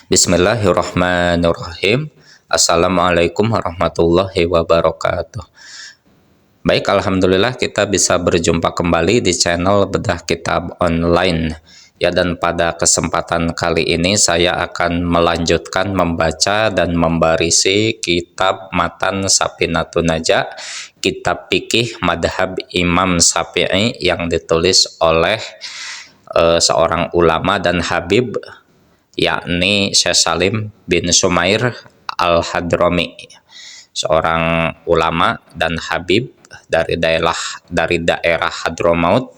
Bismillahirrahmanirrahim. Assalamualaikum warahmatullahi wabarakatuh. Baik, alhamdulillah kita bisa berjumpa kembali di channel Bedah Kitab Online. Ya, dan pada kesempatan kali ini saya akan melanjutkan membaca dan membarisi kitab Matan Safinatun Najah, kitab fikih madhab Imam Syafi'i yang ditulis oleh seorang ulama dan habib, yakni Syekh Salim bin Sumair Al-Hadrami, seorang ulama dan habib dari daerah Hadramaut,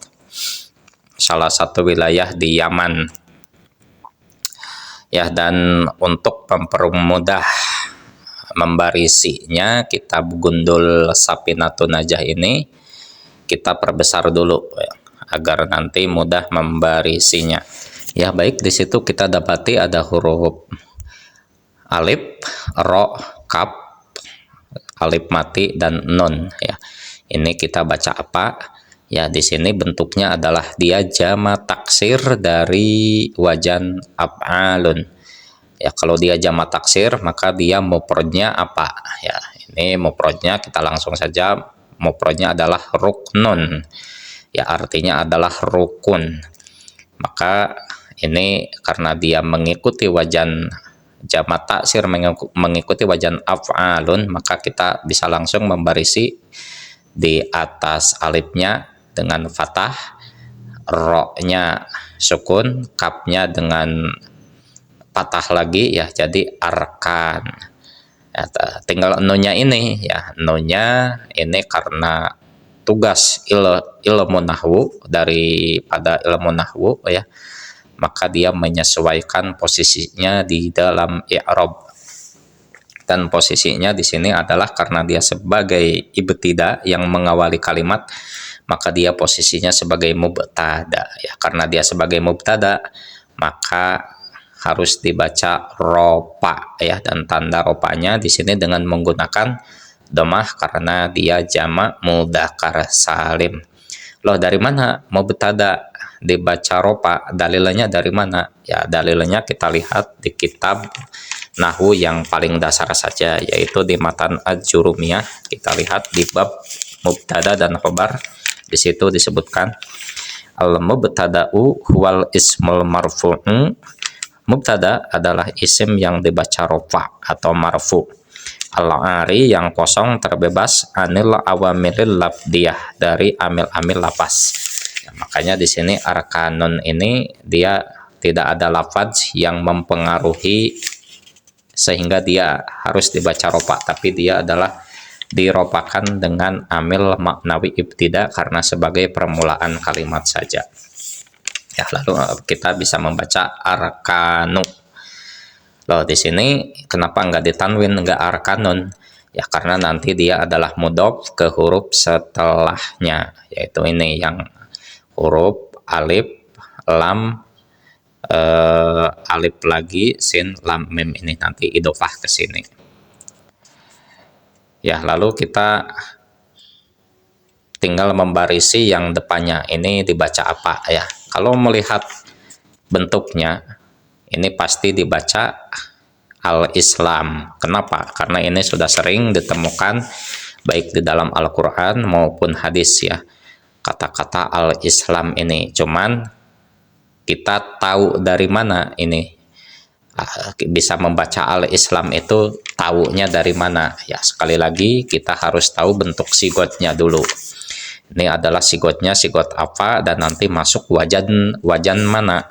salah satu wilayah di Yaman. Ya, dan untuk mempermudah membarisinya kitab Gundul Safinatun Najah ini kita perbesar dulu ya, agar nanti mudah membarisinya. Ya, baik, di situ kita dapati ada huruf alif, ro, kaf, alif mati dan nun ya. Ini kita baca apa? Ya, di sini bentuknya adalah dia jamak taksir dari wajan af'alun. Ya, kalau dia jamak taksir maka dia mufradnya apa? Ya, ini mufradnya kita langsung saja, mufradnya adalah ruknun. Ya, artinya adalah rukun. Maka ini karena dia mengikuti wajan jamak taksir, mengikuti wajan af'alun, maka kita bisa langsung membarisi di atas alifnya dengan fathah, ro-nya sukun, kafnya dengan patah lagi ya, jadi arkan. Ya, tinggal nunya ini ya, nunya ini karena tugas ilmu nahwu, daripada ilmu nahwu ya, maka dia menyesuaikan posisinya di dalam i'rab. Dan posisinya di sini adalah karena dia sebagai ibtida yang mengawali kalimat, maka dia posisinya sebagai mubtada ya. Karena dia sebagai mubtada, maka harus dibaca ropa ya, dan tanda ropanya di sini dengan menggunakan domah karena dia jamak mudzakkar salim. Loh, dari mana mubtada dibaca ropa? Dalilnya dari mana? Ya, dalilnya kita lihat di kitab nahwu yang paling dasar saja, yaitu di Matan Al-Jurumiyah. Kita lihat di bab mubtada dan khobar. Di situ disebutkan al-mubtada'u huwal ismul marfu'u. Mubtada adalah isim yang dibaca rofa atau marfu. Al-ari yang kosong terbebas anil awamilil lafdiyah, dari amil-amil lapas. Ya, makanya di sini arkanun ini dia tidak ada lafaz yang mempengaruhi sehingga dia harus dibaca ropa, tapi dia adalah diropakan dengan amil maknawi ibtida karena sebagai permulaan kalimat saja. Ya, lalu kita bisa membaca arkanu. Loh, di sini kenapa nggak ditanwin, nggak arkanun? Ya, karena nanti dia adalah mudhof ke huruf setelahnya, yaitu ini yang huruf alif, lam, alif lagi, sin, lam, mim, ini nanti idhofah ke sini. Ya, lalu kita tinggal membarisi yang depannya ini dibaca apa ya. Kalau melihat bentuknya, ini pasti dibaca al-Islam. Kenapa? Karena ini sudah sering ditemukan baik di dalam Al-Quran maupun hadis ya, kata-kata al-Islam ini. Cuman kita tahu dari mana ini bisa membaca al-Islam itu, tahunya dari mana ya. Sekali lagi kita harus tahu bentuk sigotnya dulu. Ini adalah sigotnya, sigot apa, dan nanti masuk wajan mana.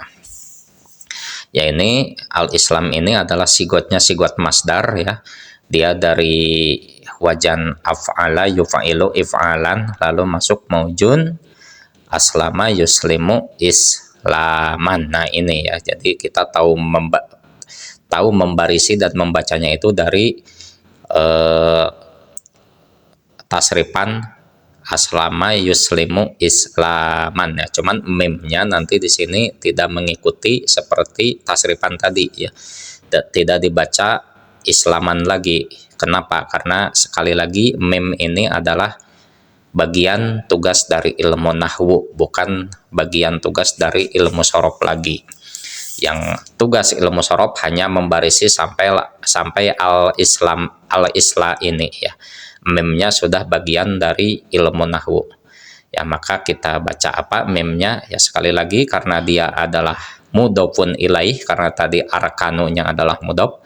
Ya, ini al-Islam ini adalah sigotnya sigot masdar ya. Dia dari wajan af'ala yuf'ilu if'alan, lalu masuk maujun aslama yuslimu islaman. Nah, ini ya. Jadi kita tahu membarisi dan membacanya itu dari tasrifan aslama yuslimu islaman ya. Cuman mimnya nanti di sini tidak mengikuti seperti tasrifan tadi ya. Tidak dibaca islaman lagi. Kenapa? Karena sekali lagi mim ini adalah bagian tugas dari ilmu nahwu, bukan bagian tugas dari ilmu sorof lagi. Yang tugas ilmu sorof hanya membarisi sampai al-isla ini ya. Memnya sudah bagian dari ilmu nahwu. Ya, maka kita baca apa memnya ya, sekali lagi karena dia adalah mudhofun ilaih, karena tadi arkanunya adalah mudhof,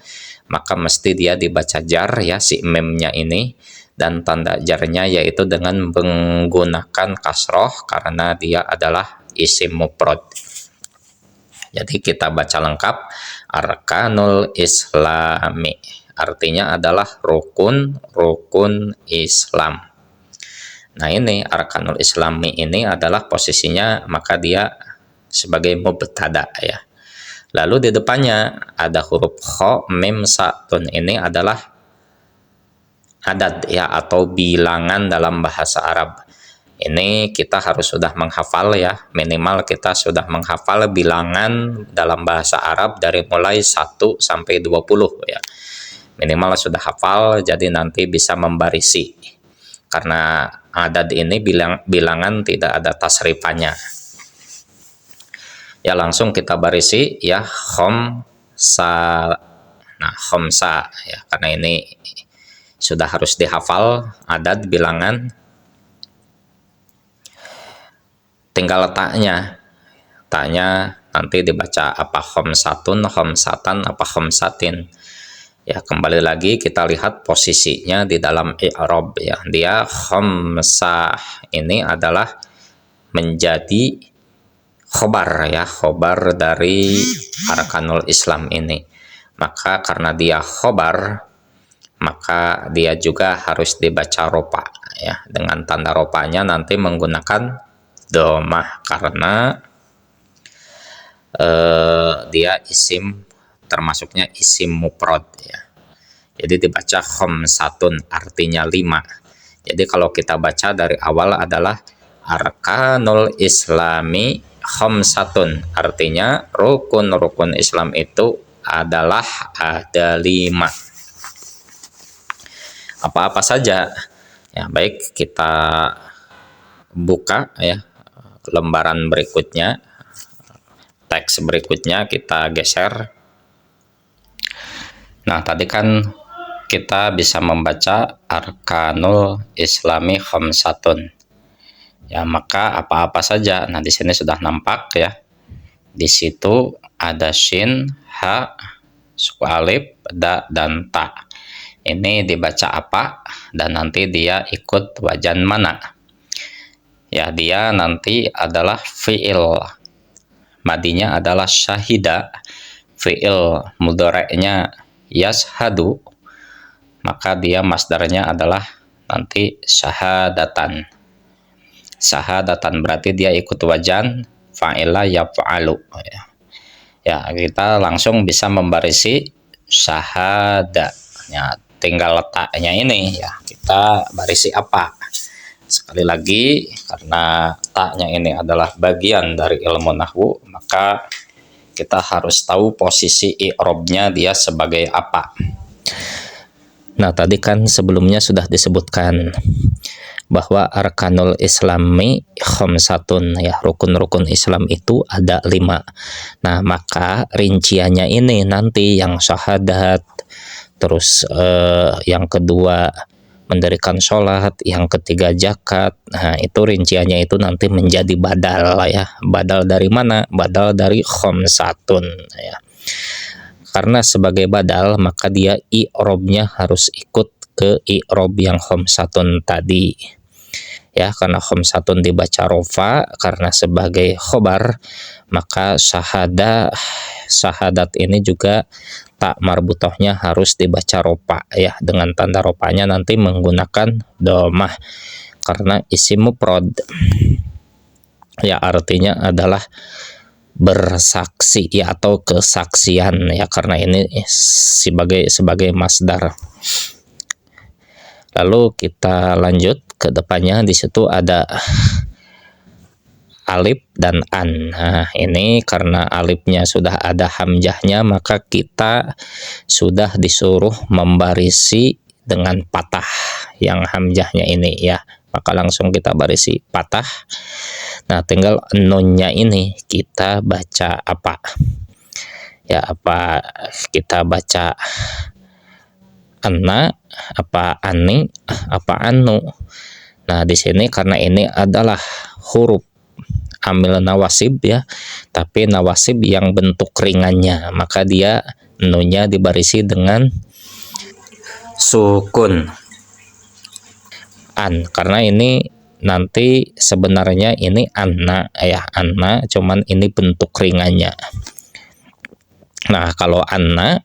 maka mesti dia dibaca jar ya si memnya ini, dan tanda jarnya yaitu dengan menggunakan kasroh karena dia adalah isim mufrad. Jadi kita baca lengkap arkanul islami, artinya adalah rukun Islam. Nah ini arkanul islami ini adalah posisinya, maka dia sebagai mubtada ya. Lalu di depannya ada huruf kha mim satun, ini adalah adad ya atau bilangan dalam bahasa Arab. Ini kita harus sudah menghafal ya, minimal kita sudah menghafal bilangan dalam bahasa Arab dari mulai 1 sampai 20 ya. Minimal sudah hafal, jadi nanti bisa membarisi. Karena adad ini bilangan tidak ada tasrifannya. Ya langsung kita barisi ya khomsa. Nah khomsa ya, karena ini sudah harus dihafal adad bilangan. Tinggal letaknya nanti dibaca apa khomsatun, khomsatan, apa khomsatin. Ya kembali lagi kita lihat posisinya di dalam i'rab ya. Dia khamsah ini adalah menjadi khobar ya, khobar dari arkanul Islam ini. Maka karena dia khobar, maka dia juga harus dibaca ropa ya, dengan tanda ropanya nanti menggunakan domah karena dia isim, termasuknya isim mufrad ya. Jadi dibaca khamsatun artinya 5. Jadi kalau kita baca dari awal adalah arkanul islami khamsatun, artinya rukun-rukun Islam itu adalah ada 5. Apa-apa saja ya. Baik, kita buka ya lembaran berikutnya, teks berikutnya kita geser. Nah tadi kan kita bisa membaca arkanul islami khamsatun ya, maka apa-apa saja. Nah di sini sudah nampak ya, di situ ada shin, ha, suku alif, da, dan ta. Ini dibaca apa dan nanti dia ikut wajan mana ya. Dia nanti adalah fi'il, madinya adalah syahida, fi'il mudhari'nya yashhadu, maka dia masdarnya adalah nanti syahadatan. Syahadatan berarti dia ikut wajan fa'ila yaf'alu ya. Ya kita langsung bisa membarisi syahada ya, tinggal letaknya ini ya, kita barisi apa. Sekali lagi karena taknya ini adalah bagian dari ilmu nahwu, maka kita harus tahu posisi i'rabnya dia sebagai apa. Nah tadi kan sebelumnya sudah disebutkan bahwa arkanul islami khamsatun ya, rukun-rukun Islam itu ada 5. Nah maka rinciannya ini nanti yang syahadat, terus yang kedua mendirikan sholat, yang ketiga zakat. Nah itu rinciannya itu nanti menjadi badal ya. Badal dari mana? Badal dari khamsatun ya. Karena sebagai badal maka dia i'rabnya harus ikut ke i'rab yang khamsatun tadi ya, karena khamsatun dibaca rofa karena sebagai khobar, maka syahadat ini juga tak marbutohnya harus dibaca ropa ya, dengan tanda ropanya nanti menggunakan domah karena isim mufrad ya, artinya adalah bersaksi ya atau kesaksian ya, karena ini sebagai masdar. Lalu kita lanjut ke depannya, di situ ada alif dan an. Nah, ini karena alifnya sudah ada hamzahnya, maka kita sudah disuruh membarisi dengan patah yang hamzahnya ini ya. Maka langsung kita barisi patah. Nah, tinggal nunnya ini kita baca apa? Ya, apa kita baca anna, apa ani, apa anu. Nah, di sini karena ini adalah huruf amil nawasib ya, tapi nawasib yang bentuk ringannya, maka dia nunya dibarisi dengan sukun an, karena ini nanti sebenarnya ini anna ya, anna, cuman ini bentuk ringannya. Nah, kalau anna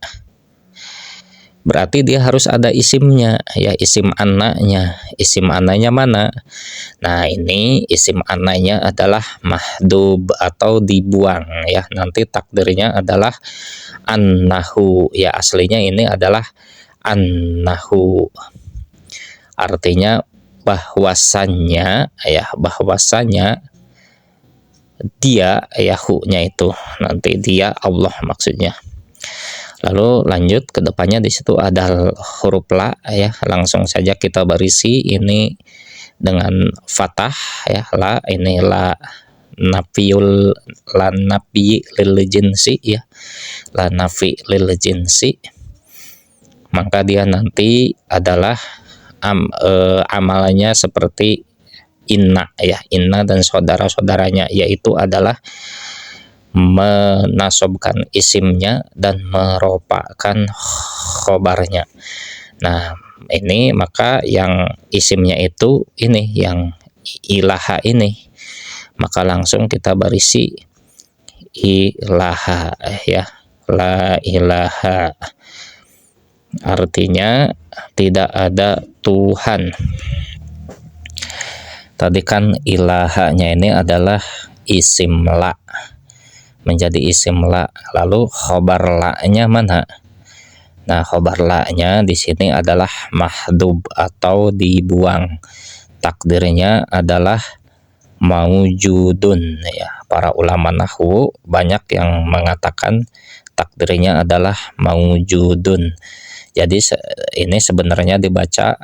berarti dia harus ada isimnya ya, isim anaknya. Isim anaknya mana? Nah, ini isim anaknya adalah mahdub atau dibuang ya. Nanti takdirnya adalah annahu ya, aslinya ini adalah annahu. Artinya bahwasannya ya, bahwasannya dia ya, hu-nya itu nanti dia Allah maksudnya. Lalu lanjut ke depannya, di situ ada huruf la ya, langsung saja kita barisi ini dengan fathah ya, la ini la nafiyul, la nafi lil jinsi ya, la nafi lil jinsi, maka dia nanti adalah amalannya seperti inna ya, inna dan saudara-saudaranya, yaitu adalah menasobkan isimnya dan meropakan khobarnya. Nah, ini maka yang isimnya itu ini yang ilaha ini, maka langsung kita barisi ilaha ya, la ilaha, artinya tidak ada Tuhan. Tadi kan ilahanya ini adalah isim la, menjadi isim la. Lalu khobar la-nya mana? Nah, khobar la-nya di sini adalah mahdub atau dibuang. Takdirnya adalah maujudun ya. Para ulama nahwu banyak yang mengatakan takdirnya adalah maujudun. Jadi ini sebenarnya dibaca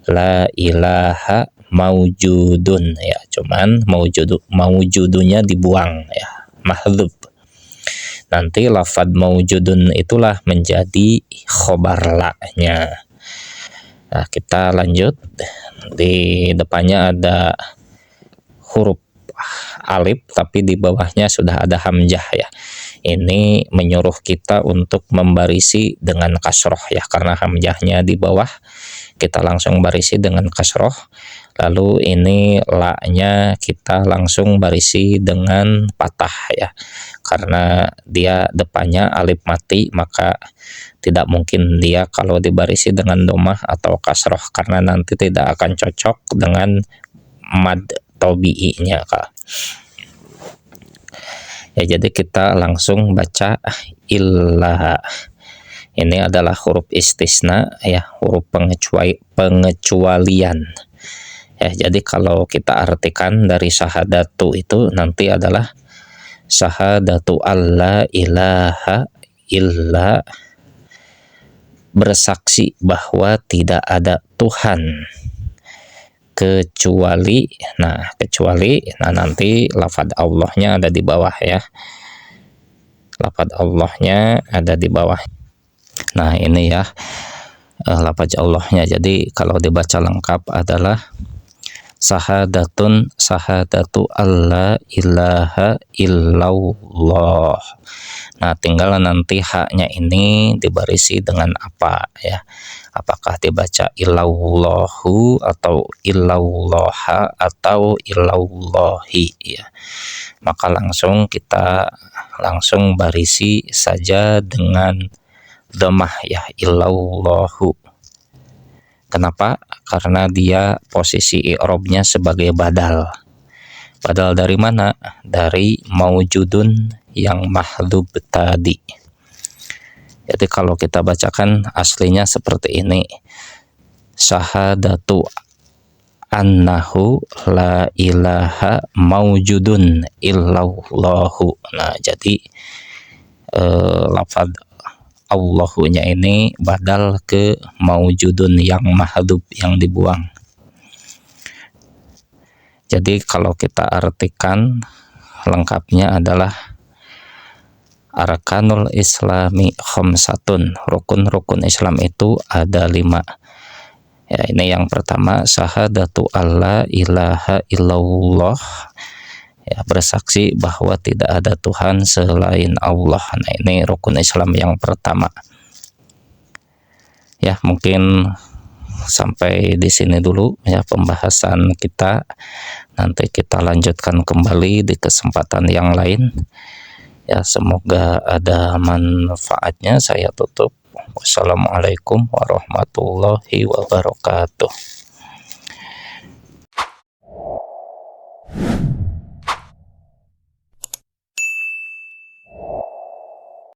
la ilaha maujudun ya, cuman maujudunya dibuang ya, mahdhub. Nanti lafad maujudun itulah menjadi khobar la-nya. Nah, kita lanjut. Di depannya ada huruf alif, tapi di bawahnya sudah ada hamzah ya. Ini menyuruh kita untuk membarisi dengan kasroh ya, karena hamzahnya di bawah, kita langsung barisi dengan kasroh. Lalu ini la-nya kita langsung barisi dengan patah ya, karena dia depannya alif mati, maka tidak mungkin dia kalau dibarisi dengan domah atau kasroh, karena nanti tidak akan cocok dengan mad tobi'inya Kak. Ya, jadi kita langsung baca illah. Ini adalah huruf istisna ya, huruf pengecualian. Ya, jadi kalau kita artikan dari syahadatu itu nanti adalah syahadatu alla ilaha illa, bersaksi bahwa tidak ada Tuhan kecuali. Nah, kecuali, nah nanti lafadz Allahnya ada di bawah ya. Lafadz Allahnya ada di bawah. Nah, ini ya lafadz Allahnya. Jadi kalau dibaca lengkap adalah syahadatu alla ilaha illallah. Nah, tinggal nanti haknya ini dibarisi dengan apa ya, apakah dibaca illallahu atau illallaha atau illallahi ya. Maka kita langsung barisi saja dengan dhammah ya, illallahu. Kenapa? Karena dia posisi i'rabnya sebagai badal. Badal dari mana? Dari maujudun yang mahdhub tadi. Jadi kalau kita bacakan aslinya seperti ini. Syahadatu annahu la ilaha maujudun illallahu. Nah, jadi lafadz Allahunya ini badal ke maujudun yang mahdhub, yang dibuang. Jadi kalau kita artikan lengkapnya adalah Arkanul Islami khamsatun. Rukun-rukun Islam itu ada 5. Ya, ini yang pertama, syahadatu alla ilaha illallah. Ya, bersaksi bahwa tidak ada Tuhan selain Allah. Nah, ini rukun Islam yang pertama. Ya, mungkin sampai di sini dulu ya pembahasan kita. Nanti kita lanjutkan kembali di kesempatan yang lain. Ya, semoga ada manfaatnya. Saya tutup. Wassalamualaikum warahmatullahi wabarakatuh.